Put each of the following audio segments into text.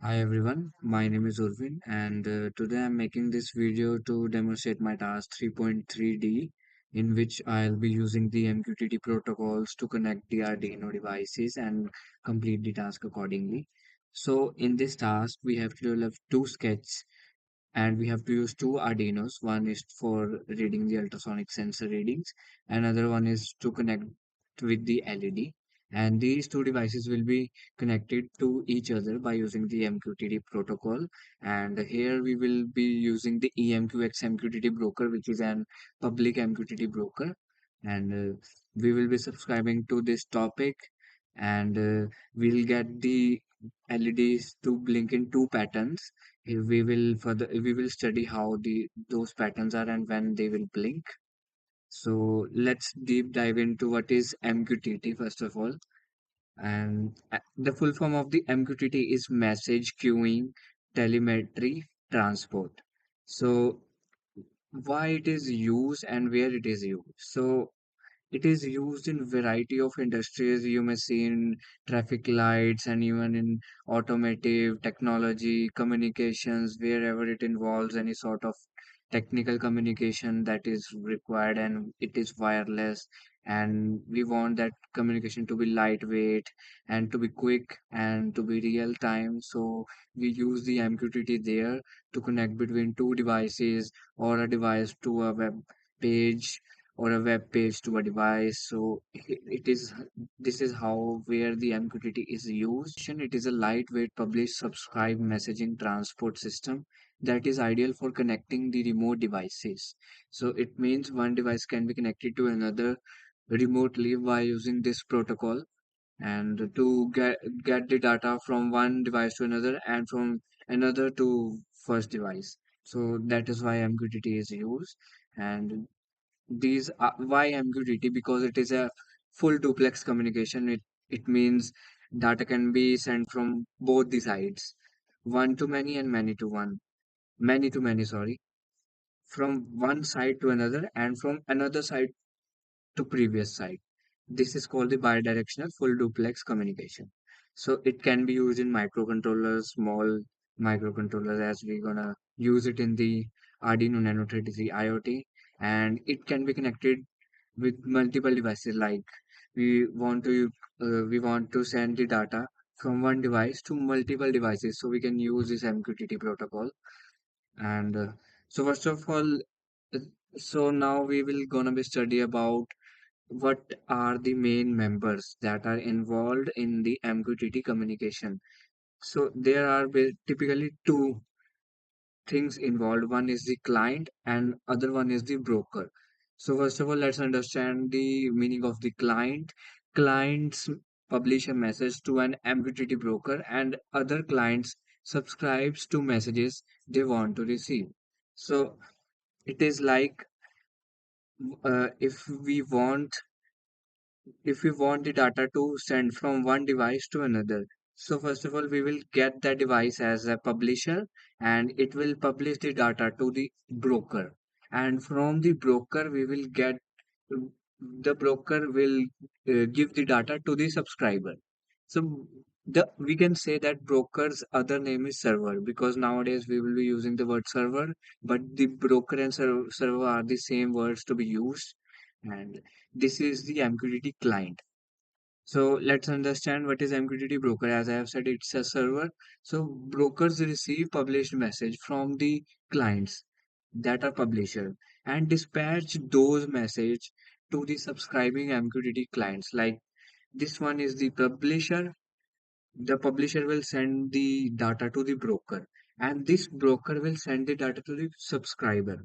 Hi everyone, my name is Urvin and today I'm making this video to demonstrate my task 3.3D in which I'll be using the MQTT protocols to connect the Arduino devices and complete the task accordingly. So in this task we have to develop two sketches and we have to use two Arduinos. One is for reading the ultrasonic sensor readings, another one is to connect with the LED. And these two devices will be connected to each other by using the MQTT protocol. And here we will be using the EMQX MQTT broker, which is an public MQTT broker. And we will be subscribing to this topic, and we'll get the LEDs to blink in two patterns. We will study how the those patterns are and when they will blink. So let's deep dive into what is MQTT first of all. And the full form of the MQTT is message queuing telemetry transport. So why it is used and where it is used. So it is used in variety of industries. You may see in traffic lights and even in automotive, technology, communications, wherever it involves any sort of technical communication that is required and it is wireless. And we want that communication to be lightweight and to be quick and to be real time. So we use the MQTT there to connect between two devices or a device to a web page or a web page to a device. So it is this is how where the MQTT is used. It is a lightweight publish subscribe messaging transport system that is ideal for connecting the remote devices. So it means one device can be connected to another remotely by using this protocol, and to get the data from one device to another and from another to first device. So that is why MQTT is used. And these are why MQTT, because it is a full duplex communication. It means data can be sent from both the sides, one to many and many to one, many to many, sorry, from one side to another and from another side to previous side. This is called the bidirectional full duplex communication. So it can be used in microcontrollers, small microcontrollers, as we're gonna use it in the Arduino Nano 33 IoT, and it can be connected with multiple devices. Like we want to send the data from one device to multiple devices, so we can use this MQTT protocol. And so first of all, uh, so now we will gonna be study about what are the main members that are involved in the MQTT communication. So there are typically two things involved. One is the client and other one is the broker. So first of all, let's understand the meaning of the client. Clients publish a message to an MQTT broker and other clients subscribes to messages they want to receive. So it is like, uh, if we want if we want the data to send from one device to another. So first of all, we will get the device as a publisher, and it will publish the data to the broker. And from the broker, we will get the broker will give the data to the subscriber. So we can say that broker's other name is server, because nowadays we will be using the word server, but the broker and server are the same words to be used. And this is the MQTT client. So let's understand what is MQTT broker. As I have said, it's a server. So brokers receive published message from the clients that are publisher and dispatch those message to the subscribing MQTT clients. Like this one is the publisher. The publisher will send the data to the broker, and this broker will send the data to the subscriber.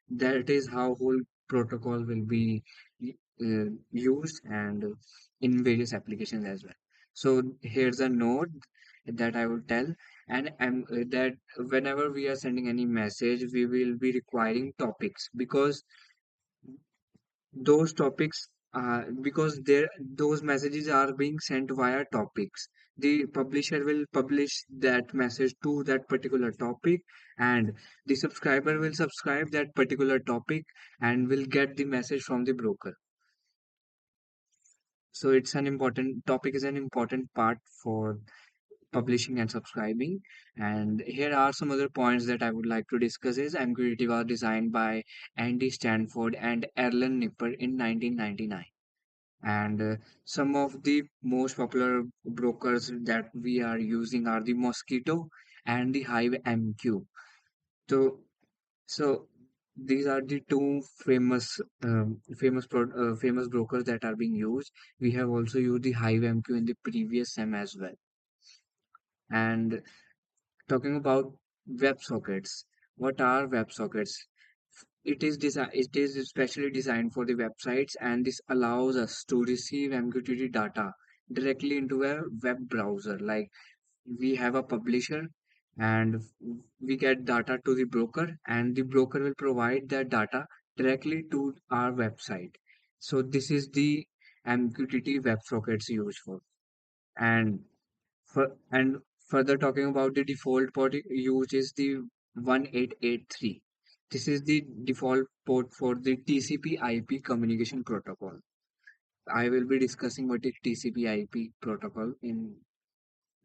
That is how whole protocol will be used, and in various applications as well. So here's a note that I will tell, and that whenever we are sending any message, we will be requiring topics, because there those messages are being sent via topics. The publisher will publish that message to that particular topic, and the subscriber will subscribe that particular topic and will get the message from the broker. So it's an important topic is an important part for publishing and subscribing. And here are some other points that I would like to discuss is MQTT was designed by Andy Stanford and Erlen Nipper in 1999. And some of the most popular brokers that we are using are the Mosquito and the Hive MQ. So, so these are the two famous brokers that are being used. We have also used the Hive MQ in the previous SEM as well. And talking about WebSockets, what are WebSockets? It is especially designed for the websites, and this allows us to receive MQTT data directly into a web browser. Like we have a publisher and we get data to the broker, and the broker will provide that data directly to our website. So this is the MQTT WebSockets used for. And and further talking about the default port used is the 1883. This is the default port for the TCP IP communication protocol. I will be discussing what is TCP IP protocol in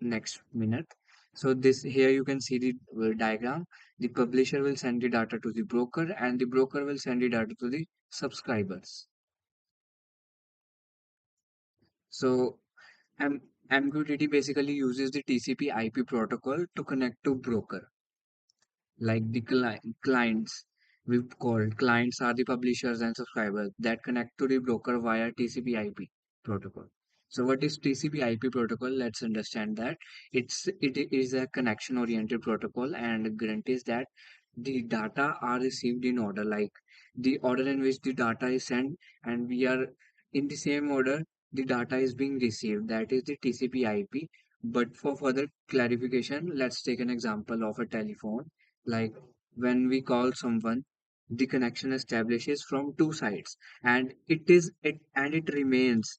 next minute. So this here you can see the diagram. The publisher will send the data to the broker, and the broker will send the data to the subscribers. So MQTT basically uses the TCP IP protocol to connect to broker. Like the clients we've called clients are the publishers and subscribers that connect to the broker via TCP IP protocol. So what is TCP IP protocol? Let's understand that it is a connection oriented protocol and guarantees that the data are received in order, like the order in which the data is sent, and we are in the same order the data is being received, that is the TCP IP. But for further clarification, let's take an example of a telephone. Like when we call someone, the connection establishes from two sides, and it remains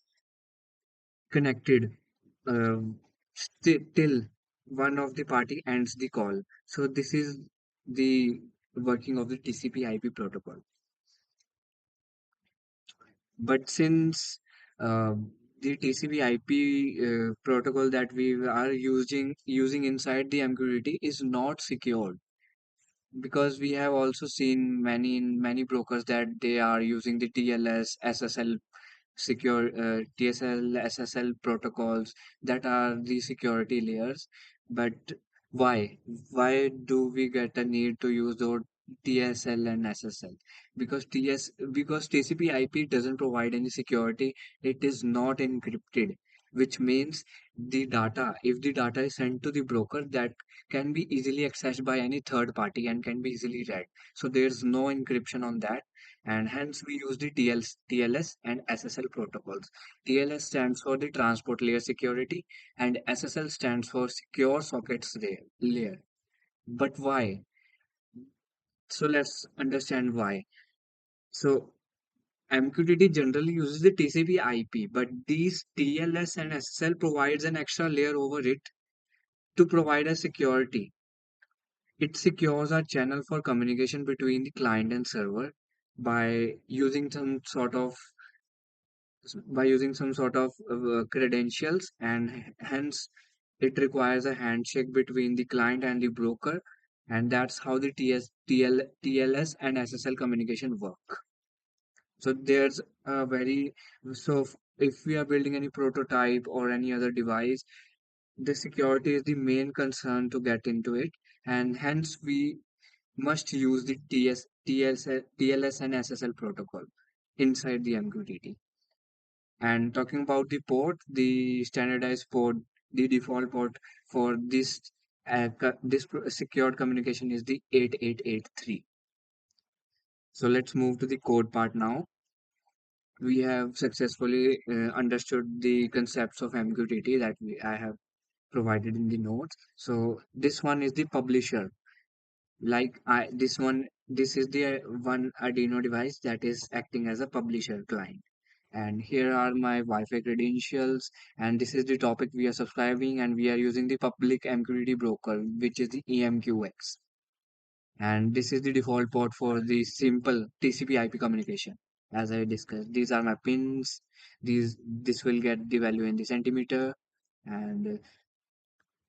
connected till one of the party ends the call. So this is the working of the TCP IP protocol. But since uh, the TCP IP protocol that we are using inside the MQTT is not secured, because we have also seen many brokers that they are using the TLS SSL secure TSL SSL protocols that are the security layers. But why why do we get a need to use those TSL and SSL? Because TCP IP doesn't provide any security. It is not encrypted, which means the data, if the data is sent to the broker, that can be easily accessed by any third party and can be easily read. So there's no encryption on that, and hence we use the TLS and SSL protocols. TLS stands for the transport layer security, and SSL stands for secure sockets layer. But why? So let's understand why. So MQTT generally uses the TCP IP, but these TLS and SSL provides an extra layer over it to provide a security. It secures our channel for communication between the client and server by using some sort of credentials, and hence it requires a handshake between the client and the broker, and that's how the TLS and SSL communication work. So there's a very if we are building any prototype or any other device, the security is the main concern to get into it, and hence we must use the TLS and SSL protocol inside the MQTT. And talking about the port, the standardized port, the default port for secured communication is the 8883. So let's move to the code part now. We have successfully understood the concepts of MQTT that I have provided in the notes. So this one is the publisher. This is the one Arduino device that is acting as a publisher client. And here are my Wi-Fi credentials, and this is the topic we are subscribing, and we are using the public MQTT broker, which is the EMQX. And this is the default port for the simple TCP IP communication. As I discussed, these are my pins. This will get the value in the centimeter, and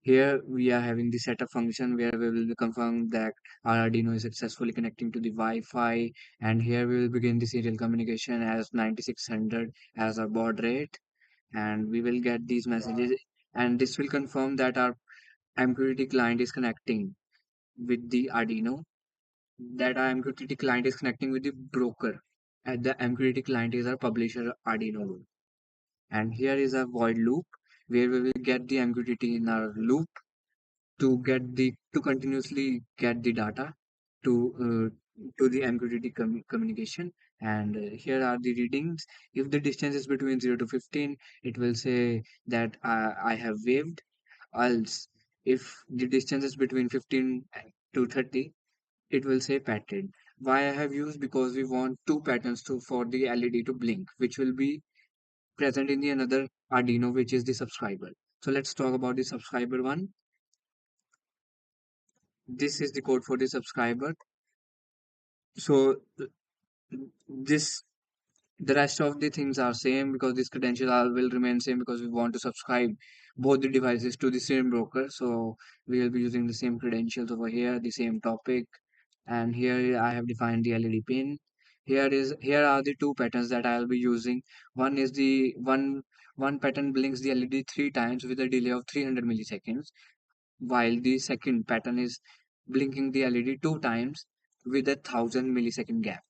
Here we are having the setup function where we will confirm that our Arduino is successfully connecting to the Wi-Fi, and here we will begin the serial communication as 9600 as our baud rate, and we will get these messages, and this will confirm that our MQTT client is connecting with the Arduino, that our MQTT client is connecting with the broker, and the MQTT client is our publisher Arduino. And here is a void loop where we will get the MQTT in our loop to continuously get the data to the MQTT communication. And here are the readings. If the distance is between 0 to 15, it will say that I have waved. Else, if the distance is between 15 to 30, it will say pattern. Why I have used? Because we want two patterns to for the LED to blink, which will be present in the another Arduino, which is the subscriber. So let's talk about the subscriber one. This is the code for the subscriber. So this the rest of the things are same because this credential all will remain same because we want to subscribe both the devices to the same broker. So we will be using the same credentials over here, the same topic, and here I have defined the LED pin. Here are the two patterns that I will be using. One is the one pattern blinks the LED three times with a delay of 300 milliseconds, while the second pattern is blinking the LED two times with a 1000 millisecond gap.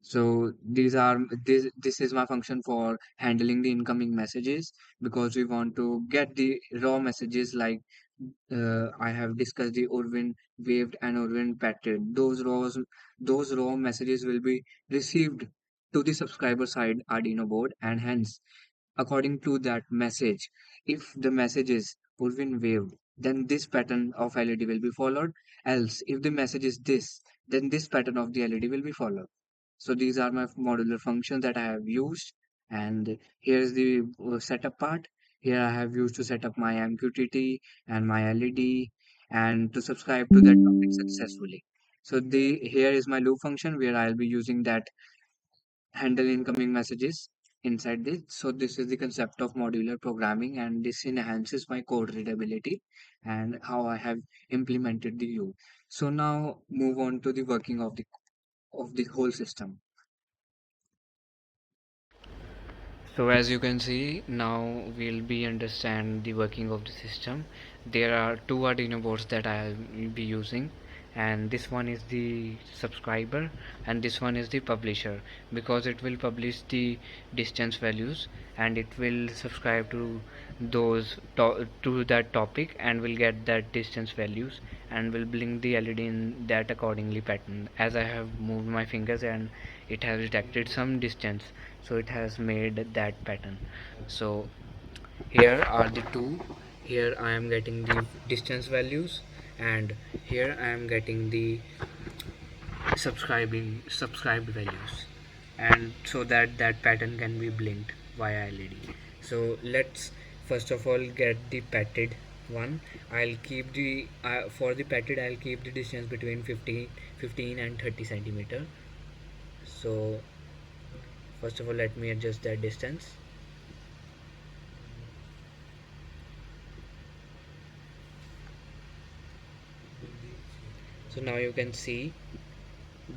So this is my function for handling the incoming messages because we want to get the raw messages like I have discussed the Orwin waved and Orwin pattern. Those raw messages will be received to the subscriber side Arduino board, and hence according to that message, if the message is Orwin waved, then this pattern of LED will be followed. Else, if the message is this, then this pattern of the LED will be followed. So these are my modular functions that I have used. And here's the setup part. Here I have used to set up my MQTT and my LED and to subscribe to that topic successfully. So the here is my loop function where I'll be using that handle incoming messages inside this. So this is the concept of modular programming, and this enhances my code readability and how I have implemented the loop. So now move on to the working of the whole system. So as you can see, now we'll be understand the working of the system. There are two Arduino boards that I will be using, and this one is the subscriber and this one is the publisher, because it will publish the distance values and it will subscribe to to that topic and will get that distance values and will blink the LED in that accordingly pattern. As I have moved my fingers and it has detected some distance, so it has made that pattern. So here are the two. Here I am getting the distance values, and here I am getting the subscribed values, and so that that pattern can be blinked via LED. So let's first of all get the patted one. I'll keep the for the patted I'll keep the distance between 15 and 30 centimeter. So first of all, let me adjust that distance. So now you can see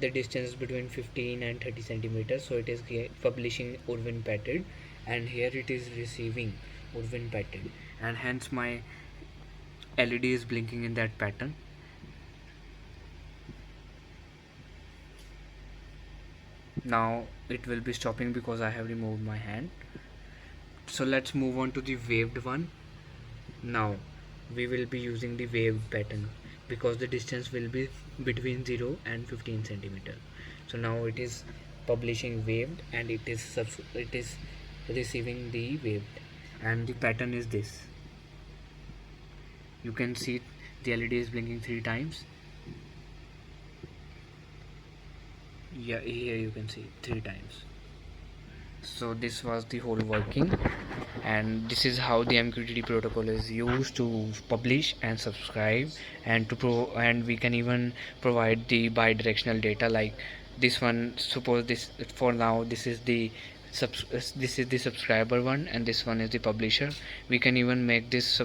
the distance between 15 and 30 centimeters. So it is publishing Urban pattern, and here it is receiving Urban pattern, and hence my LED is blinking in that pattern. Now it will be stopping because I have removed my hand. So let's move on to the waved one. Now we will be using the waved pattern because the distance will be between 0 and 15 centimeter. So now it is publishing waved and it is receiving the waved, and the pattern is this. You can see the LED is blinking 3 times. Yeah, here you can see 3 times. So this was the whole working, and this is how the MQTT protocol is used to publish and subscribe, and and we can even provide the bi-directional data like this one. Suppose this, for now this is the this is the subscriber one and this one is the publisher. We can even make this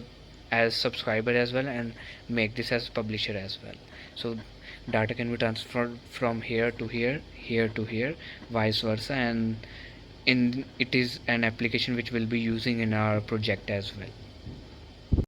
as subscriber as well and make this as publisher as well. So data can be transferred from here to here, here to here, vice versa, and in it is an application which we'll be using in our project as well.